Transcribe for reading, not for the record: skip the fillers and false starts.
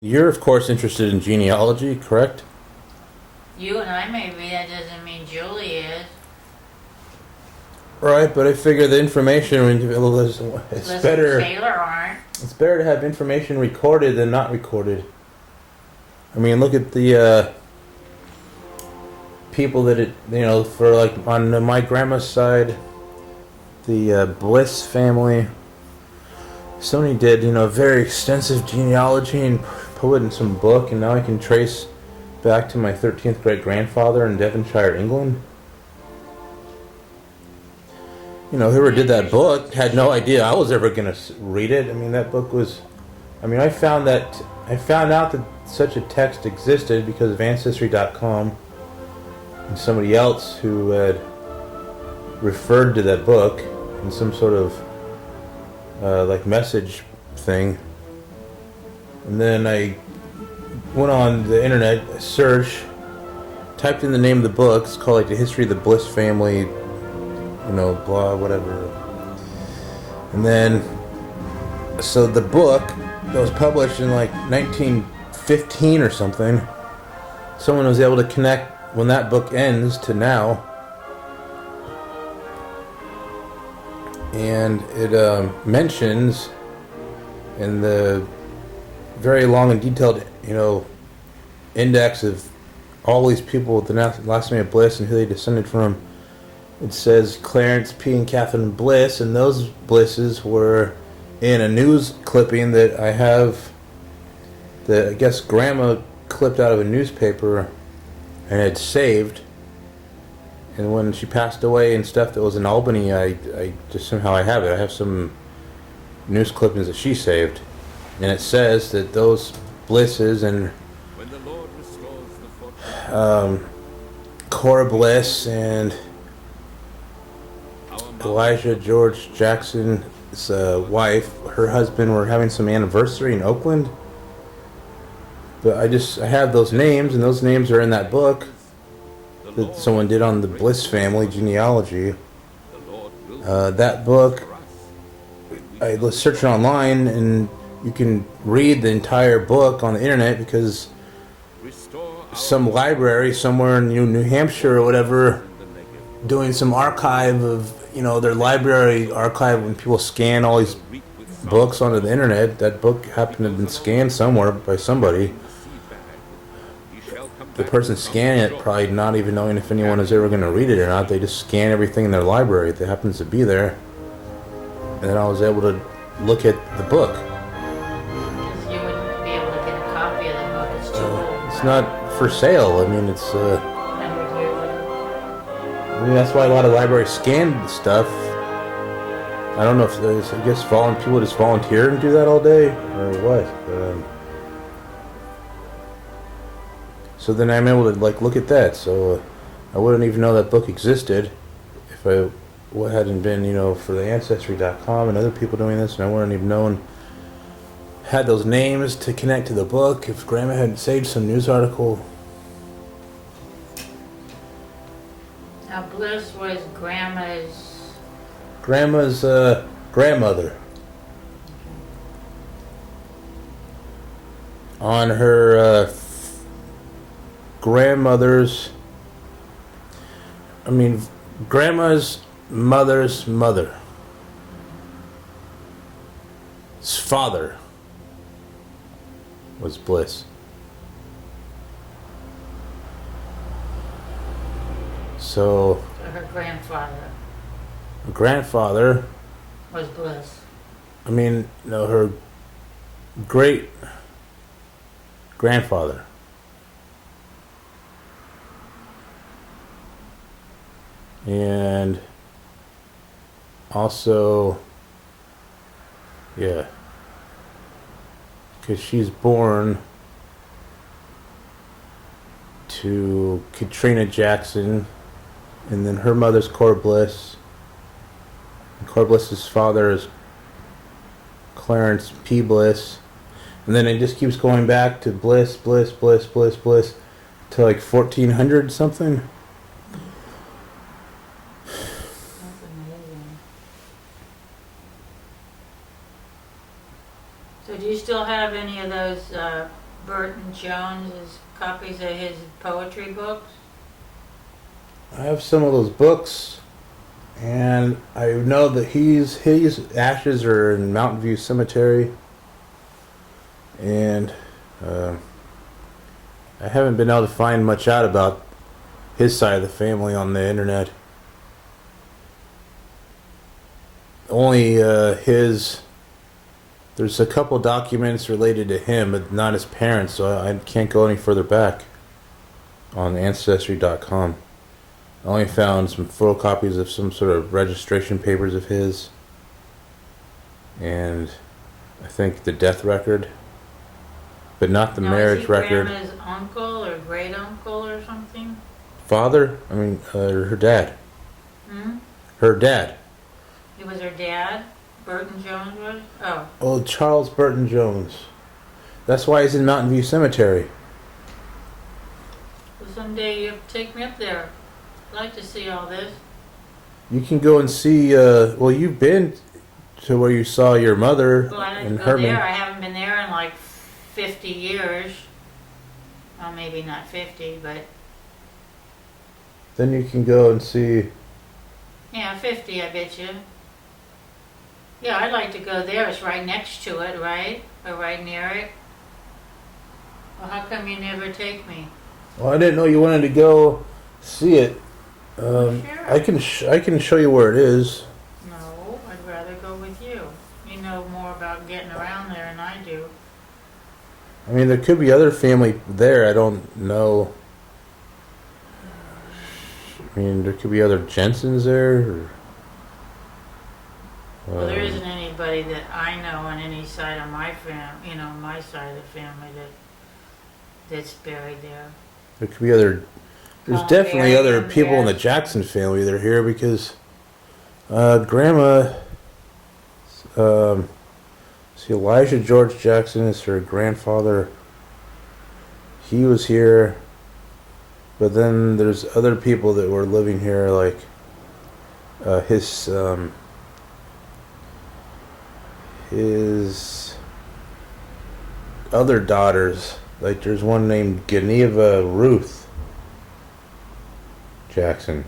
You're, of course, interested in genealogy, correct? You and I may be, that doesn't mean Julie is. Right, but I figure the information it's Liz and better. Taylor aren't. It's better to have information recorded than not recorded. I mean, look at the people that for like on my grandma's side, the Bliss family. Somebody did, very extensive genealogy and put it in some book, and now I can trace back to my 13th great grandfather in Devonshire, England. Whoever did that book had no idea I was ever going to read it. I mean, that book was. I found out that such a text existed because of Ancestry.com and somebody else who had referred to that book in some sort of like message thing. And then I went on the internet, search, typed in the name of the book. It's called like The History of the Bliss Family, blah, whatever. And then, so the book that was published in like 1915 or something, someone was able to connect when that book ends to now. And it mentions in the very long and detailed, index of all these people with the last name of Bliss and who they descended from. It says Clarence P. and Catherine Bliss, and those Blisses were in a news clipping that I have that I guess Grandma clipped out of a newspaper and had saved. And when she passed away and stuff that was in Albany, I just somehow I have it. I have some news clippings that she saved. And it says that those Blisses and Cora Bliss and Elijah George Jackson's wife, her husband, were having some anniversary in Oakland. But I have those names, and those names are in that book that someone did on the Bliss family genealogy. That book, I was searching online, and you can read the entire book on the internet because some library somewhere in New Hampshire or whatever doing some archive of their library archive. When people scan all these books onto the internet, that book happened to have been scanned somewhere by somebody. The person scanning it probably not even knowing if anyone is ever going to read it or not. They just scan everything in their library that happens to be there. And then I was able to look at the book. Because you wouldn't be able to get a copy of the book. It's too old. It's not for sale. I mean, it's 100 years old. I mean, that's why a lot of libraries scan stuff. I don't know if there's, I guess, people just volunteer and do that all day or what. So then I'm able to look at that. So I wouldn't even know that book existed if I hadn't been, for the Ancestry.com and other people doing this, and I wouldn't even known had those names to connect to the book if Grandma hadn't saved some news article. Now, Bliss was Grandma's grandmother. On her grandmother's, Grandma's mother's mother's father was Bliss. So her grandfather was Bliss. No, her great grandfather. And also, yeah, because she's born to Katrina Jackson, and then her mother's Cora Bliss. And Cora Bliss's father is Clarence P. Bliss. And then it just keeps going back to Bliss, Bliss, Bliss, Bliss, Bliss, to like 1400 something. That's amazing. So do you still have any of those Burton Jones' copies of his poetry books? I have some of those books, and I know that his ashes are in Mountain View Cemetery, and I haven't been able to find much out about his side of the family on the internet. Only there's a couple documents related to him, but not his parents, so I can't go any further back on Ancestry.com. I only found some photocopies of some sort of registration papers of his, and I think the death record, but not the marriage record. Is he Grandma's uncle or great uncle or something? Father? I mean, her dad. Her dad. He was her dad? Burton Jones was? Oh. Oh, Charles Burton Jones. That's why he's in Mountain View Cemetery. Well, someday you have to take me up there. I'd like to see all this. You can go and see, well, you've been to where you saw your mother Well, I and didn't go Herman. there. I haven't been there in like 50 years. Well, maybe not 50, but Then you can go and see. yeah, 50, I bet you. Yeah, I'd like to go there. It's right next to it, right? Or right near it. Well, how come you never take me? Well, I didn't know you wanted to go see it. Sure. I can show you where it is. No, I'd rather go with you. You know more about getting around there than I do. I mean, there could be other family there. I don't know. I mean, there could be other Jensens there. Or, Well, there isn't anybody that I know on any side of my my side of the family that's buried there. There could be other. There's Oh, definitely bury other them people in the there. Jackson family that are here because Grandma. See, Elijah George Jackson is her grandfather. He was here, but then there's other people that were living here, like his other daughters. Like there's one named Geneva Ruth Jackson.